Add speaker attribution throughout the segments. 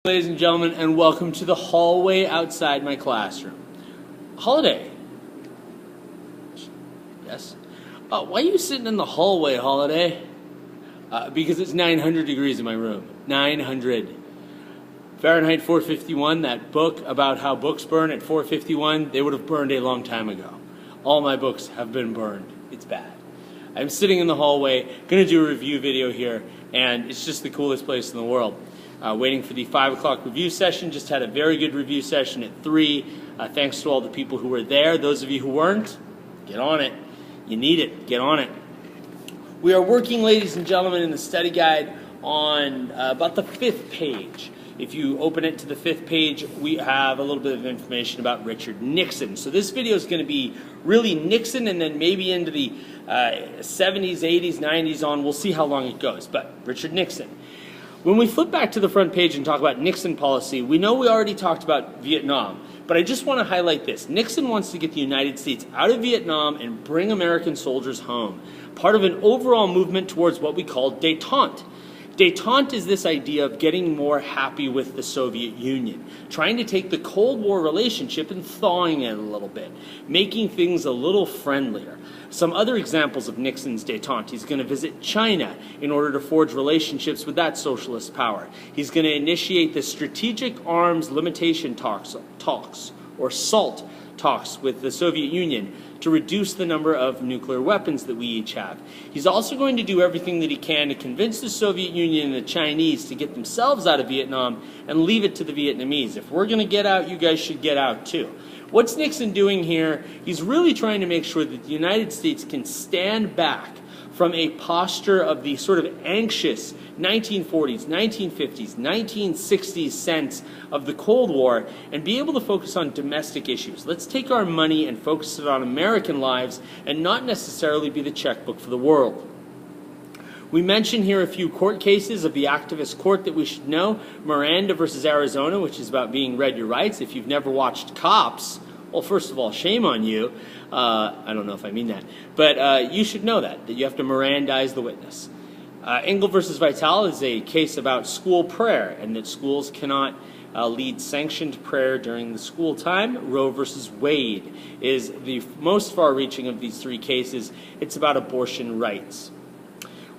Speaker 1: Ladies and gentlemen, and welcome to the hallway outside my classroom. Holliday. Yes? Why are you sitting in the hallway, Holliday? Because it's 900 degrees in my room. 900. Fahrenheit 451, that book about how books burn at 451, they would have burned a long time ago. All my books have been burned. It's bad. I'm sitting in the hallway, going to do a review video here, and it's just the coolest place in the world. Waiting for the 5 o'clock review session. Just had a very good review session at 3. Thanks to all the people who were there. Those of you who weren't, get on it. You need it. Get on it. We are working, ladies and gentlemen, in the study guide on about the 5th page. If you open it to the 5th page, we have a little bit of information about Richard Nixon. So this video is going to be really Nixon and then maybe into the 70s, 80s, 90s on. We'll see how long it goes. But Richard Nixon. When we flip back to the front page and talk about Nixon policy, we know we already talked about Vietnam, but I just want to highlight this. Nixon wants to get the United States out of Vietnam and bring American soldiers home, part of an overall movement towards what we call détente. Détente is this idea of getting more happy with the Soviet Union, trying to take the Cold War relationship and thawing it a little bit, making things a little friendlier. Some other examples of Nixon's détente: he's going to visit China in order to forge relationships with that socialist power. He's going to initiate the Strategic Arms Limitation talks, or SALT talks with the Soviet Union to reduce the number of nuclear weapons that we each have. He's also going to do everything that he can to convince the Soviet Union and the Chinese to get themselves out of Vietnam and leave it to the Vietnamese. If we're going to get out, you guys should get out too. What's Nixon doing here? He's really trying to make sure that the United States can stand back from a posture of the sort of anxious 1940s, 1950s, 1960s sense of the Cold War and be able to focus on domestic issues. Let's take our money and focus it on American lives and not necessarily be the checkbook for the world. We mentioned here a few court cases of the activist court that we should know. Miranda versus Arizona, which is about being read your rights. If you've never watched Cops, well, first of all, shame on you. I don't know if I mean that. But you should know that you have to Mirandize the witness. Engel versus Vital is a case about school prayer and that schools cannot lead sanctioned prayer during the school time. Roe versus Wade is the most far-reaching of these three cases. It's about abortion rights.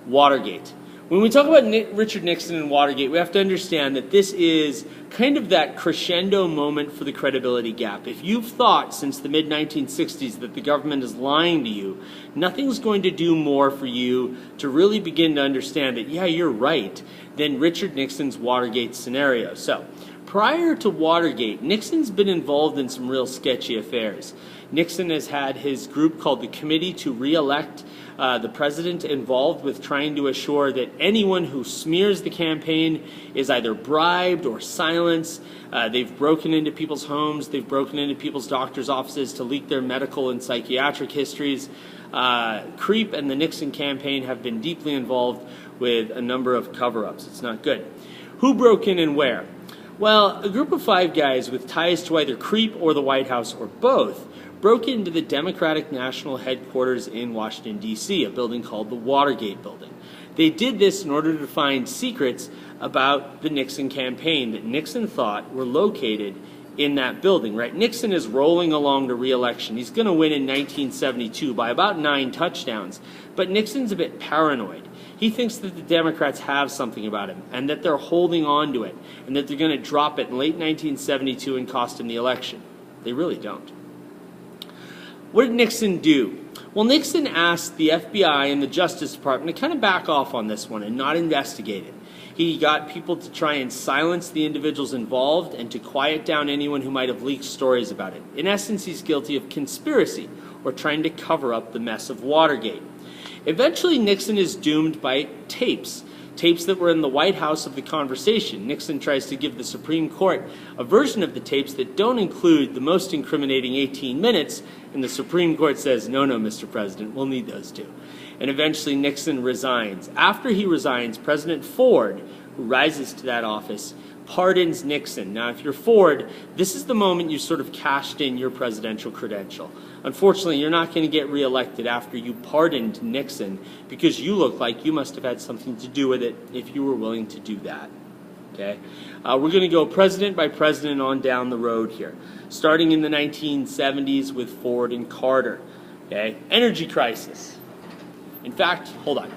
Speaker 1: Watergate. When we talk about Richard Nixon and Watergate, we have to understand that this is kind of that crescendo moment for the credibility gap. If you've thought since the mid-1960s that the government is lying to you, nothing's going to do more for you to really begin to understand that, yeah, you're right, than Richard Nixon's Watergate scenario. So, prior to Watergate, Nixon's been involved in some real sketchy affairs. Nixon has had his group called the Committee to Re-elect the President involved with trying to assure that anyone who smears the campaign is either bribed or silenced. They've broken into people's homes. They've broken into people's doctors' offices to leak their medical and psychiatric histories. CREEP and the Nixon campaign have been deeply involved with a number of cover-ups. It's not good. Who broke in and where? Well, a group of 5 guys with ties to either CREEP or the White House or both broke into the Democratic National Headquarters in Washington, D.C., a building called the Watergate Building. They did this in order to find secrets about the Nixon campaign that Nixon thought were located in that building, right? Nixon is rolling along to re-election. He's going to win in 1972 by about 9 touchdowns, but Nixon's a bit paranoid. He thinks that the Democrats have something about him and that they're holding on to it and that they're going to drop it in late 1972 and cost him the election. They really don't. What did Nixon do? Well, Nixon asked the FBI and the Justice Department to kind of back off on this one and not investigate it. He got people to try and silence the individuals involved and to quiet down anyone who might have leaked stories about it. In essence, he's guilty of conspiracy or trying to cover up the mess of Watergate. Eventually, Nixon is doomed by tapes that were in the White House of the conversation. Nixon tries to give the Supreme Court a version of the tapes that don't include the most incriminating 18 minutes, and the Supreme Court says, no, Mr. President, we'll need those too. And eventually Nixon resigns. After he resigns, President Ford, who rises to that office, pardons Nixon. Now, if you're Ford, this is the moment you sort of cashed in your presidential credential. Unfortunately, you're not going to get reelected after you pardoned Nixon because you look like you must have had something to do with it if you were willing to do that. Okay, we're going to go president by president on down the road here, starting in the 1970s with Ford and Carter. Okay, energy crisis. In fact, hold on.